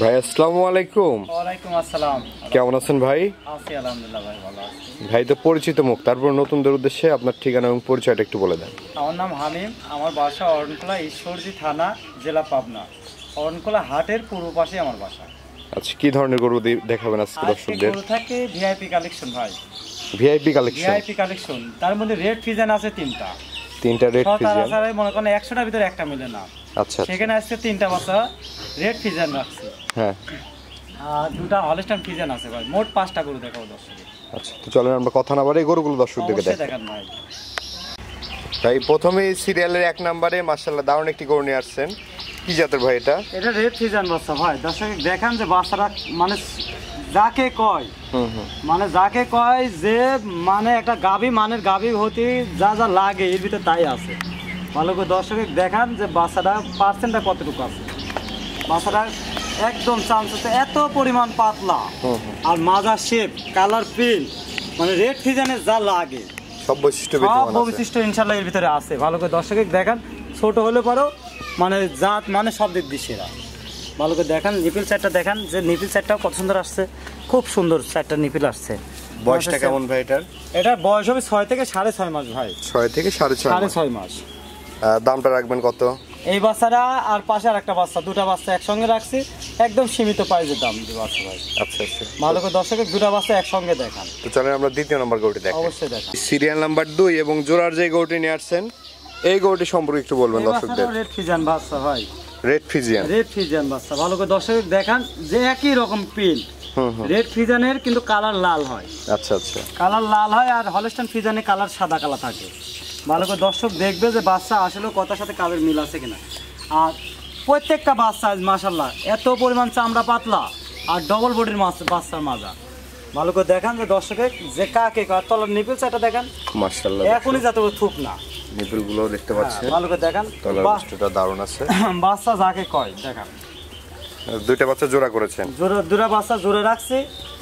ভাই আসসালামু আলাইকুম। ওয়ালাইকুম আসসালাম। কেমন আছেন ভাই? আছি আলহামদুলিল্লাহ ভাই, ভালো আছি। ভাই তো পরিচিত মুখ, তারপর নতুনদের উদ্দেশ্যে আপনার ঠিকানা এবং পরিচয়টা একটু বলে দেন। আমার নাম হামিম, আমার বাসা অরণখোলা, ঈশ্বরদী থানা, জেলা পাবনা। অরণখোলা হাটের পূর্ব পাশে আমার বাসা। আচ্ছা, কি ধরনের গরু দেখাবেন আজকে দর্শকদের? গরু থাকে ভিআইপি কালেকশন ভাই। VIP collection? ভিআইপি কালেকশন, তার মধ্যে রেড ফিজেন আছে তিনটা রেড ফিজিয়ান। মনে করেন 100টার ভিতরে একটা মিলে না। আচ্ছা, সেখানে আজকে তিনটা বাচ্চা রেড ফিজেন রাখছি। হ্যাঁ, আর দুটা হলস্টাইন ফিজেন আছে ভাই। মোট 5টা গরু দেখাবো দর্শকদের। আচ্ছা, তো চলেন আমরা কথা না বাড়িয়ে গরুগুলো দর্শকদেরকে দেখান ভাই। তাই প্রথমেই সিরিয়ালের 1 নম্বরে মাশাআল্লাহ দারুণ একটি গরু নিয়ে আসছেন। কি জাতের ভাই এটা? এটা রেড ফিজেন বাচ্চা ভাই। দর্শক দেখান যে বাচ্চারা মানে যাকে কয়, মানে যাকে কয় যে মানে একটা গাভী, মানের গাভী হতে যা যা লাগে এর ভিতরে তাই আছে। ভালো করে দর্শক দেখান যে বাচ্চাটা পার্সেন্টটা কতটুকু আছে। বাচ্চাটা একদম চান্স এত পরিমাণ পাতলা, আর মাজা শেপ, কালার প্রিন্ট, মানে রেড ফিজেনের যা লাগে সব বৈশিষ্ট্য ইনশাল্লাহ এর ভিতরে আছে। ভালো করে দর্শক দেখান, ছোট হলে পরেও মানে জাত মানে সব দিক দিয়ে সেরা। ভালো করে দেখান, নিপিল সাইডটা দেখান যে নিপিল সাইডটাও কত সুন্দর আসছে, খুব সুন্দর সাইডটা নিপিল আসছে। বয়সটা কেমন ভাই এটার? এটার বয়স হবে 6 থেকে 6.5 মাস ভাই। 6 থেকে 6.5 মাস। দামটা রাখবেন কত? এই বাচ্চাটা আর পাশে আর একটা বাচ্চা, দুটা বাচ্চা একসঙ্গে রাখছি, একদম সীমিত প্রাইসের দাম দিব বাচ্চা ভাই। আচ্ছা আচ্ছা, ভালো করে দর্শকের দুটা বাচ্চা একসঙ্গে দেখান। তো চলেন আমরা দ্বিতীয় নম্বর গরুটি দেখাই। অবশ্যই দেখান। সিরিয়াল নাম্বার 2 এবং জোড়ার যে গরুটি নিয়ে আসছেন, এই গরুটি সম্পর্কে একটু বলবেন দর্শকদের। রেড ফিজিয়ান বাচ্চা ভাই। রেড ফিজিয়ান বাচ্চা। ভালো করে দর্শক দেখান যে একই রকম প্রিন্ট। রেড ফিজিয়ানের কিন্তু কালার লাল হয়। আচ্ছা আচ্ছা, কালার লাল হয়, আর হলস্টাইন ফিজিয়ানের কালার সাদা কালার থাকে। ভালো করে দর্শক দেখবে যে বাচ্চা আসলে কথার সাথে কালের মিল আছে কিনা। আর প্রত্যেকটা বাচ্চা মাশাআল্লাহ এত পরিমাণ চামড়া পাতলা আর ডবল বডির বাচ্চার মাজা। ভালো করে দেখান যে দর্শকের যে কাকে তলার নিপিল সেটা দেখান মাশাআল্লাহ, এখনই যাতে থুক না। নিপিল গুলো দেখতে পাচ্ছেন, ভালো করে দেখান, তলার বস্তুটা দারুণ আছে। বাচ্চা যাকে কয় দেখান। দুইটা বাচ্চা জোড়া করেছেন? দুটা বাচ্চা জোড়া রাখছি,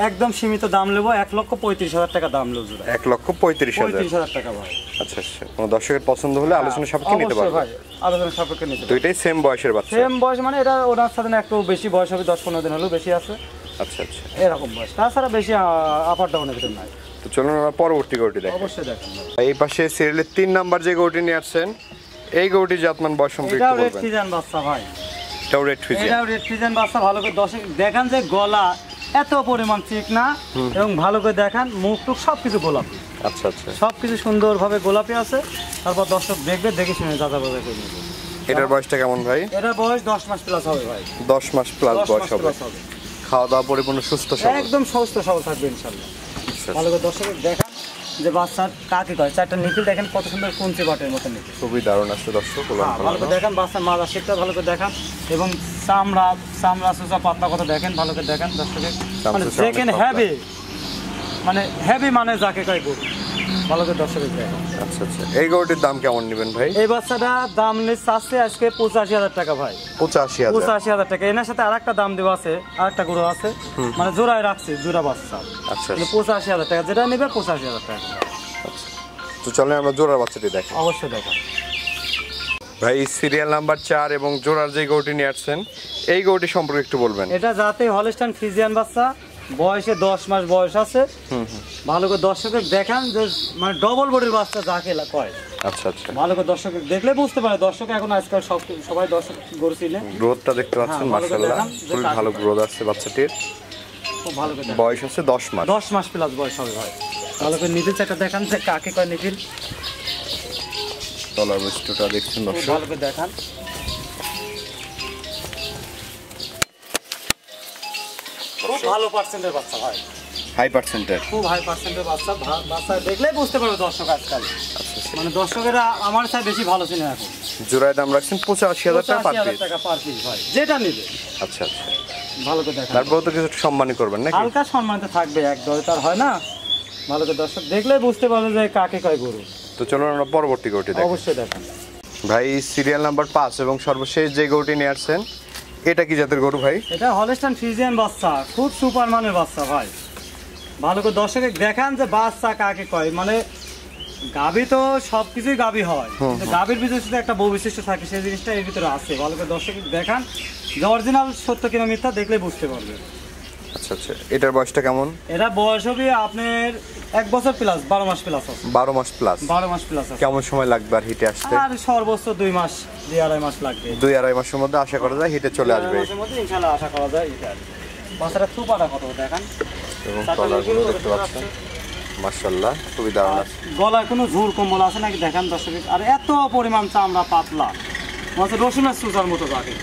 একদম সীমিত দাম নেবো, 1,35,000 টাকা দাম নেবো জোড়া। 1,35,000 টাকা ভাই। আচ্ছা আচ্ছা, কোনো দর্শকের পছন্দ হলে আলোচনা সাপেক্ষে নিতে পারবে ভাই, আলোচনা সাপেক্ষে নিতে। দুইটাই সেম বয়সের বাচ্চা? সেম বয়স, মানে এটা ওনার সাথে একটু বেশি বয়স হবে, 10-15 দিন হলেও বেশি আছে। আচ্ছা আচ্ছা, এরকম বয়স, তাছাড়া বেশি আপ আর ডাউনের ভিতর নাই। তো চলুন আমরা পরবর্তী গরুটি দেখি। অবশ্যই দেখেন। এই পাশে সিরিয়ালের 3 নাম্বার যে গরুটি নিয়ে আসছেন, এই গরুটি জাতমান বয়স সম্পর্কে একটু বলবেন। এটা রেড ফিজিয়ান বাচ্চা ভাই। এটাও রেড ফিজিয়ান বাচ্চা। ভালো করে দর্শক দেখান যে গলা এত পরিমাণ চিকনা, এবং ভালো করে দেখান মুখ টুক সবকিছু গোলাপি। আচ্ছা আচ্ছা, সবকিছু সুন্দরভাবে গোলাপি আছে। তারপর দর্শক দেখবে, দেখে শুনে যাতা বাজা করে নেবে। এটার বয়সটা কেমন ভাই? এটার বয়স 10 মাস প্লাস হবে ভাই। 10 মাস প্লাস বয়স হবে। খাওয়া দাওয়া পরিপূর্ণ সুস্থ সবল? একদম সুস্থ সবল থাকবে ইনশাআল্লাহ। ভালো করে দর্শক দেখান যে বাচ্চার কাকে কয়, চারটা নিপিল দেখেন কত সুন্দর কুঞ্চি বাটের মতো নিপিল, খুবই দারুণ আছে দর্শক। ভালো করে দেখেন বাচ্চার মাজা শেপটা ভালো করে দেখান, এবং চামড়া সুচা পাতলা কথা দেখেন। ভালো করে দেখেন দর্শকের, মানে দেখেন হেভি, মানে হেভি মানে যাকে কয় গরু। ভালো করে দর্শকের দেখেন। আচ্ছা আচ্ছা, এই গরুটির দাম কেমন নেবেন ভাই? এই বাচ্চাটা দাম নিচ্ছে আজকে 85,000 টাকা ভাই। 85,000 টাকা। এনার সাথে আরেকটা দাম দেওয়া আছে, আরেকটা গরু আছে, মানে জোড়ায় রাখছি, জোড়া বাচ্চা। আচ্ছা, 85,000 টাকা, যেটা নেবে 85,000 টাকা। আচ্ছা, তো চলেন আমরা জোড়ার বাচ্চাটি দেখি। অবশ্যই দেখেন ভাই। সিরিয়াল নাম্বার 4 এবং জোড়ার যে গরুটি নিয়ে আসছেন, এই গরুটি সম্পর্কে একটু বলবেন। এটা যাতে হলস্টাইন ফিজিয়ান বাচ্চা, বয়সে 10 মাস বয়স আছে। ভালো করে দর্শকের দেখান যে মানে ডবল বডির বাচ্চা যাকে কয়। আচ্ছা আচ্ছা, ভালো করে দর্শক দেখলে বুঝতে পারে। দর্শক এখন আজকাল সবাই দর্শক গরু চিনে। গ্রোথটা দেখতে পাচ্ছেন মাশাআল্লাহ, খুবই ভালো গ্রোথ আছে বাচ্চাটির। খুব ভালো করে বয়স আছে 10 মাস। 10 মাস প্লাস বয়স হবে ভাই। ভালো করে নিপিল চারটা দেখান যে কাকে কয় নিপিল। তলার বস্তুটা দেখছেন দর্শক, ভালো করে দেখান। খুব ভালো পার্সেন্টের বাচ্চা ভাই, হাই পার্সেন্টের, খুব হাই পার্সেন্টের বাচ্চা। বাচ্চা দেখলেই বুঝতে পারবে দর্শক আজকাল, মানে দর্শকেরা আমার সাথে বেশি ভালো চিনে এখন। জোড়ায় দাম রাখছেন 85,000 টাকা পার পিস ভাই, যেটা নেবে। আচ্ছা আচ্ছা, ভালো করে দেখান। তারপর তো কিছু সম্মানই করবেন নাকি? হালকা সম্মানিত থাকবে, এক দরে তার হয় না। ভালো করে দর্শক দেখলেই বুঝতে পারবে যে কাকে কয় গরু। তো চলুন আমরা পরবর্তী গরুটি দেখি। অবশ্যই দেখান ভাই। সিরিয়াল নাম্বার 5 এবং সর্বশেষ যে গরুটি নিয়ে আসছেন, এটা কি জাতের গরু ভাই? এটা হলস্টাইন ফিজিয়ান বাচ্চা, খুব সুপার মানের বাচ্চা ভাই। ভালো করে দর্শকে দেখান যে বাচ্চা কাকে কয়, মানে গাভী তো সবকিছুই গাভী হয়, কিন্তু গাভীর ভিতরে শুধু একটা বৈশিষ্ট্য থাকে, সেই জিনিসটা এর ভিতরে আছে। ভালো করে দর্শক দেখান যে অরিজিনাল সত্য কিনা মিথ্যা, দেখলে বুঝতে পারবে। আচ্ছা আচ্ছা, এটার বয়সটা কেমন? এটা বয়স হবে আপনার 1 বছর প্লাস, 12 মাস প্লাস আছে। 12 মাস প্লাস। 12 মাস প্লাস আছে। কেমন সময় লাগবে আর হিটে আসতে? আর সর্বোচ্চ 2 মাস, 2-2.5 মাস লাগবে। 2-2.5 মাসের মধ্যে আশা করা যায় হিটে চলে আসবে। 2-2.5 মাসের মধ্যে ইনশাআল্লাহ আশা করা যায় হিটে আসবে। বাচ্চাটা থুপাটা কত দেখান, এবং তলাগুলো দেখতে পাচ্ছেন মাশাআল্লাহ খুবই দারুণ আছে। গলায় কোনো ঝুল কম্বল আছে নাকি দেখান দর্শক। আর এত পরিমাণ চামড়া পাতলা, মনে রসুনের সুতার মতো লাগে,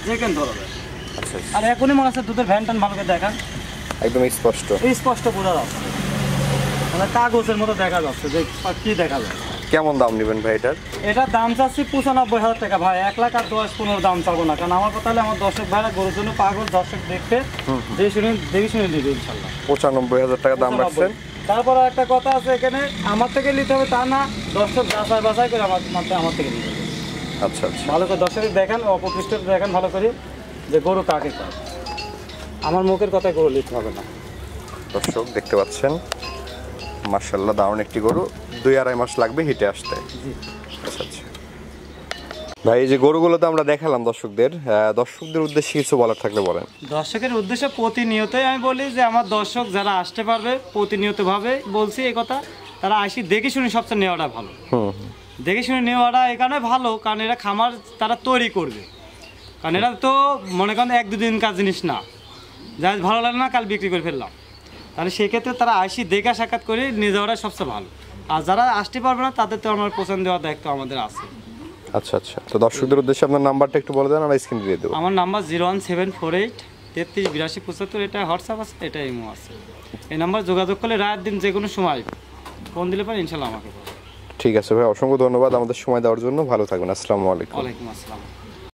দেখেন ধরা যায়। আচ্ছা, আর এখনই মনে হচ্ছে দুধের ভ্যানটান ভালো করে দেখান, একদম স্পষ্ট স্পষ্ট বোঝা যাচ্ছে, মানে কাগজের মতো দেখা যাচ্ছে যে কি দেখা যায়। কেমন দাম নেবেন ভাই এটার? এটার দাম চাচ্ছি 95,000 টাকা ভাই। 1,10,15,000 দাম চাবো না, কারণ আমার কথা হলে আমার দর্শক ভাইরা গরুর জন্য পাগল, দর্শক দেখতে দেখে শুনে নিবে ইনশাল্লাহ। 95,000 টাকা দাম রাখছেন। তারপর একটা কথা আছে, এখানে আমার থেকে নিতে হবে তা না, দর্শক যাচাই বাছাই করে আমার থেকে নিতে হবে। আচ্ছা আচ্ছা, ভালো করে দর্শক দেখেন, অপকৃষ্ট দেখেন ভালো করে যে গরু কাকে কয়। আমার মুখের কথায় গরু নিতে হবে না। দর্শক দেখতে পাচ্ছেন মাশাআল্লাহ দারুণ একটি গরু। 2-2.5 মাস লাগবে হিটে আসতে। আচ্ছা আচ্ছা ভাই, এই যে গরুগুলো তো আমরা দেখালাম দর্শকদের উদ্দেশ্যে কিছু বলার থাকলে বলেন। দর্শকের উদ্দেশ্যে প্রতিনিয়তই আমি বলি যে আমার দর্শক যারা আসতে পারবে, প্রতিনিয়তভাবে বলছি এই কথা, তারা আসি দেখে শুনে সবচেয়ে নেওয়াটা ভালো। দেখে শুনে নেওয়াটা এখানে ভালো, কারণ এরা খামার তারা তৈরি করবে, কারণ এরা তো মনে করেন 1-2 দিন কাজ জিনিস না, যা ভালো লাগে না কাল বিক্রি করে ফেললাম, তাহলে সেক্ষেত্রে তারা আসি দেখা সাক্ষাৎ করে নিয়ে যাওয়াটাই সবচেয়ে ভালো। আর যারা আসতে পারবে না তাদের তো আমার পছন্দ দেওয়ার দায়িত্ব আমাদের আছে। আচ্ছা আচ্ছা, তো দর্শকদের উদ্দেশ্যে আপনার নাম্বারটা একটু বলে দেন, আমরা স্ক্রিনে দিয়ে দেবো। আমার নাম্বার 01748 338275, এটা হোয়াটসঅ্যাপ আছে, এটা ইমো আছে। এই নাম্বার যোগাযোগ করলে রাত দিন যে কোনো সময় ফোন দিলে পারে ইনশাল্লাহ আমাকে। ঠিক আছে ভাই, অসংখ্য ধন্যবাদ আমাদের সময় দেওয়ার জন্য। ভালো থাকবেন। আসসালামু আলাইকুম। ওয়ালাইকুম আসসালাম।